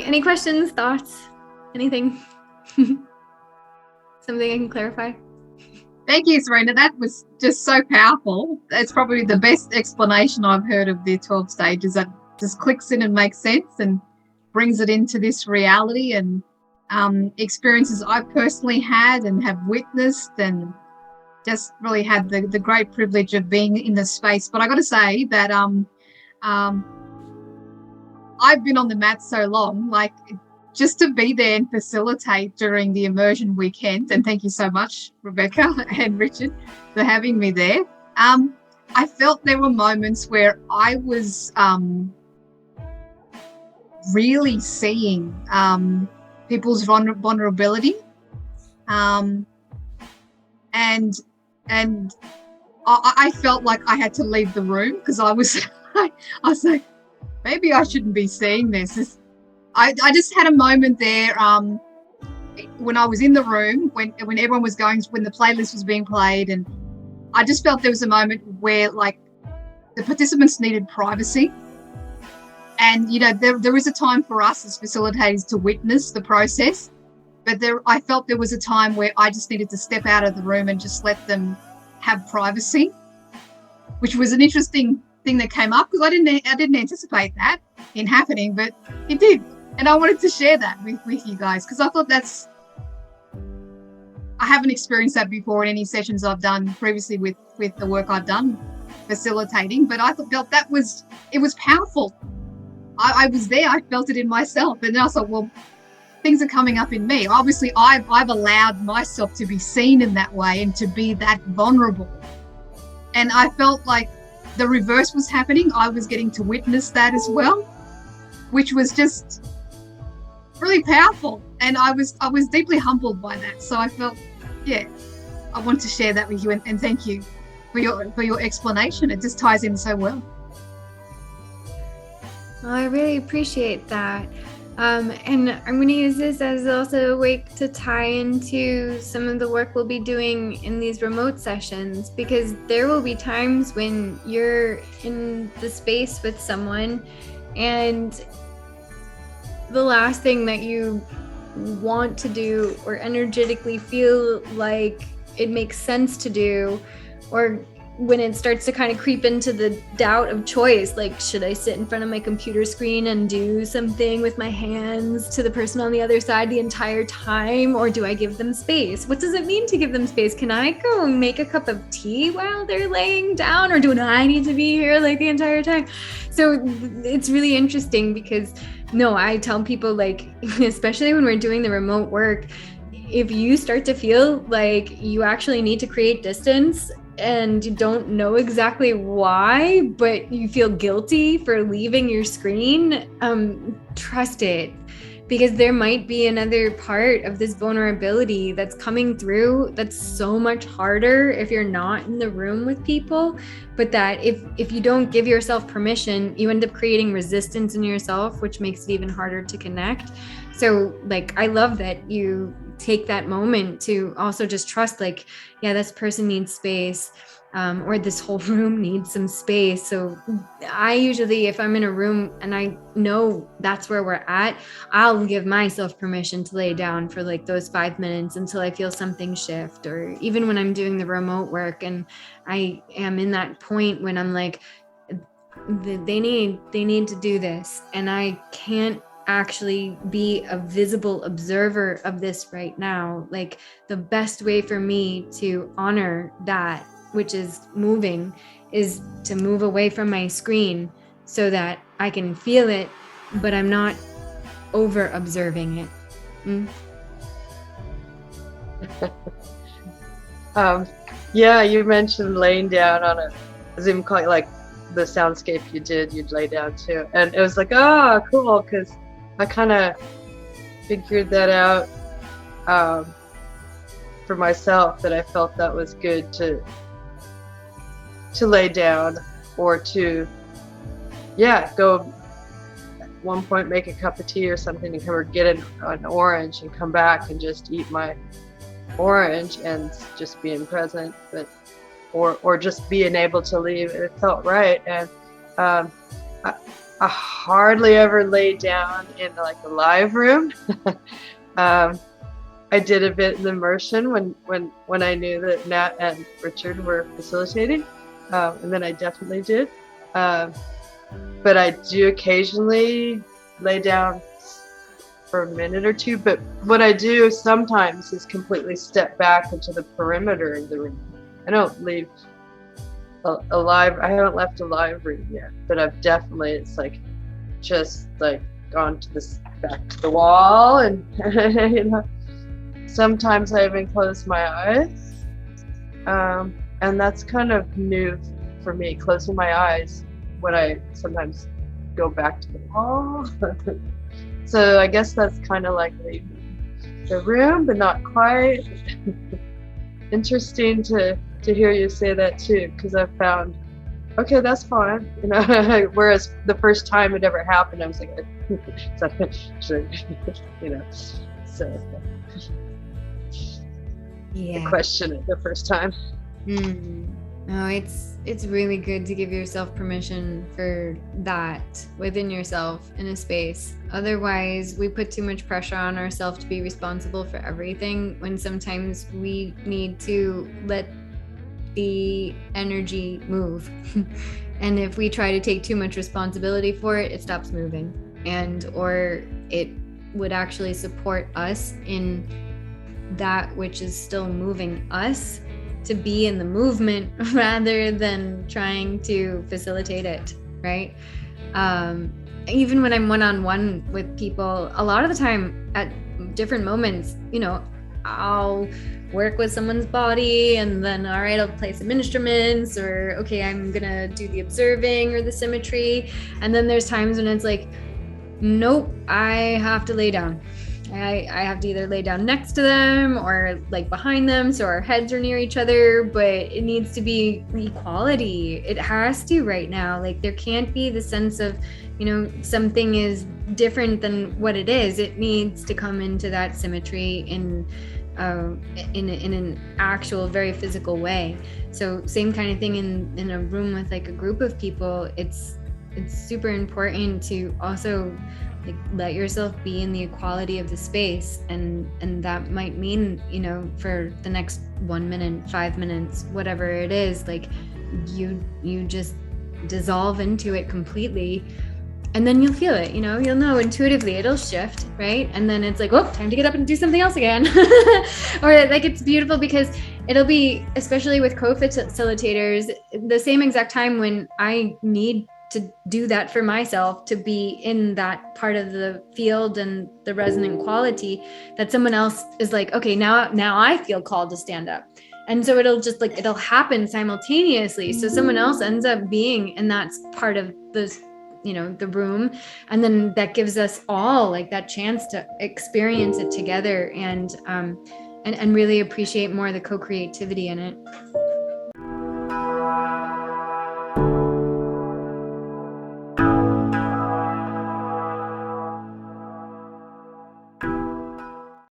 Any questions, thoughts, anything? Something I can clarify? Thank you, Serena. That was just so powerful. That's probably the best explanation I've heard of the 12 stages. That just clicks in and makes sense and brings it into this reality and experiences I've personally had and have witnessed, and just really had the great privilege of being in the space. But I got to say that I've been on the mat so long, like just to be there and facilitate during the immersion weekend. And thank you so much, Rebecca and Richard, for having me there. I felt there were moments where I was really seeing people's vulnerability, and I felt like I had to leave the room because I was like, maybe I shouldn't be seeing this. I just had a moment there when I was in the room, when everyone was going, when the playlist was being played, and I just felt there was a moment where like the participants needed privacy. And, you know, there is a time for us as facilitators to witness the process, but I felt there was a time where I just needed to step out of the room and just let them have privacy, which was an interesting thing that came up because I didn't anticipate that in happening, but it did. And I wanted to share that with you guys because I thought I haven't experienced that before in any sessions I've done previously with the work I've done facilitating, but I felt it was powerful. I was there, I felt it in myself, and then I thought, well, things are coming up in me. Obviously, I've allowed myself to be seen in that way and to be that vulnerable. And I felt like the reverse was happening. I was getting to witness that as well, which was just really powerful. And I was deeply humbled by that. So I felt, I want to share that with you, and thank you for your explanation. It just ties in so well. Well, I really appreciate that. And I'm going to use this as also a way to tie into some of the work we'll be doing in these remote sessions, because there will be times when you're in the space with someone and the last thing that you want to do or energetically feel like it makes sense to do, or when it starts to kind of creep into the doubt of choice, like, should I sit in front of my computer screen and do something with my hands to the person on the other side the entire time, or do I give them space? What does it mean to give them space? Can I go and make a cup of tea while they're laying down, or do I need to be here like the entire time? So it's really interesting because I tell people, like, especially when we're doing the remote work, if you start to feel like you actually need to create distance and you don't know exactly why, but you feel guilty for leaving your screen, trust it, because there might be another part of this vulnerability that's coming through that's so much harder if you're not in the room with people, but that if you don't give yourself permission, you end up creating resistance in yourself, which makes it even harder to connect. So, like, I love that you take that moment to also just trust, like, this person needs space, or this whole room needs some space. So I usually, if I'm in a room and I know that's where we're at, I'll give myself permission to lay down for like those 5 minutes until I feel something shift. Or even when I'm doing the remote work and I am in that point when I'm like, they need to do this, and I can't actually be a visible observer of this right now. Like, the best way for me to honor that, which is moving, is to move away from my screen so that I can feel it, but I'm not over observing it. You mentioned laying down on a Zoom call, like the soundscape you'd lay down too. And it was like, cool, because I kind of figured that out for myself, that I felt that was good to lay down, or to go at one point, make a cup of tea or something, and come, or get an orange and come back and just eat my orange and just being present, but or just being able to leave. It felt right. And I hardly ever lay down in like the live room. I did a bit in immersion when I knew that Nat and Richard were facilitating, and then I definitely did. But I do occasionally lay down for a minute or two. But what I do sometimes is completely step back into the perimeter of the room. I don't leave I haven't left a live room yet, but I've definitely, it's like just like gone to this back to the wall, and you know, sometimes I even close my eyes, and that's kind of new for me, closing my eyes when I sometimes go back to the wall. So I guess that's kind of like leaving the room, but not quite. Interesting to hear you say that too, because I've found, okay, that's fine, you know. Whereas the first time it ever happened, I was like, you know, so Yeah. I question it the first time. No, it's really good to give yourself permission for that within yourself in a space. Otherwise, we put too much pressure on ourselves to be responsible for everything, when sometimes we need to let the energy move. And if we try to take too much responsibility for it, it stops moving, or it would actually support us in that which is still moving us to be in the movement rather than trying to facilitate it, right? Even when I'm one-on-one with people, a lot of the time at different moments, you know, I'll work with someone's body, and then, all right, I'll play some instruments, or okay, I'm gonna do the observing or the symmetry. And then there's times when it's like, nope, I have to lay down. I have to either lay down next to them or like behind them, so our heads are near each other, but it needs to be equality. It has to right now. Like, there can't be the sense of, you know, something is different than what it is. It needs to come into that symmetry in an actual, very physical way. So same kind of thing in a room with like a group of people. It's super important to also like let yourself be in the equality of the space, and that might mean, you know, for the next 1 minute, 5 minutes, whatever it is, like you just dissolve into it completely, and then you'll feel it, you know, you'll know intuitively, it'll shift, right? And then it's like, oh, time to get up and do something else again. Or like, it's beautiful because it'll be, especially with co-facilitators, the same exact time when I need to do that for myself, to be in that part of the field and the resonant quality, that someone else is like, okay, now I feel called to stand up. And so it'll happen simultaneously. So someone else ends up being in that part of the, you know, the room. And then that gives us all like that chance to experience it together, and really appreciate more of the co-creativity in it.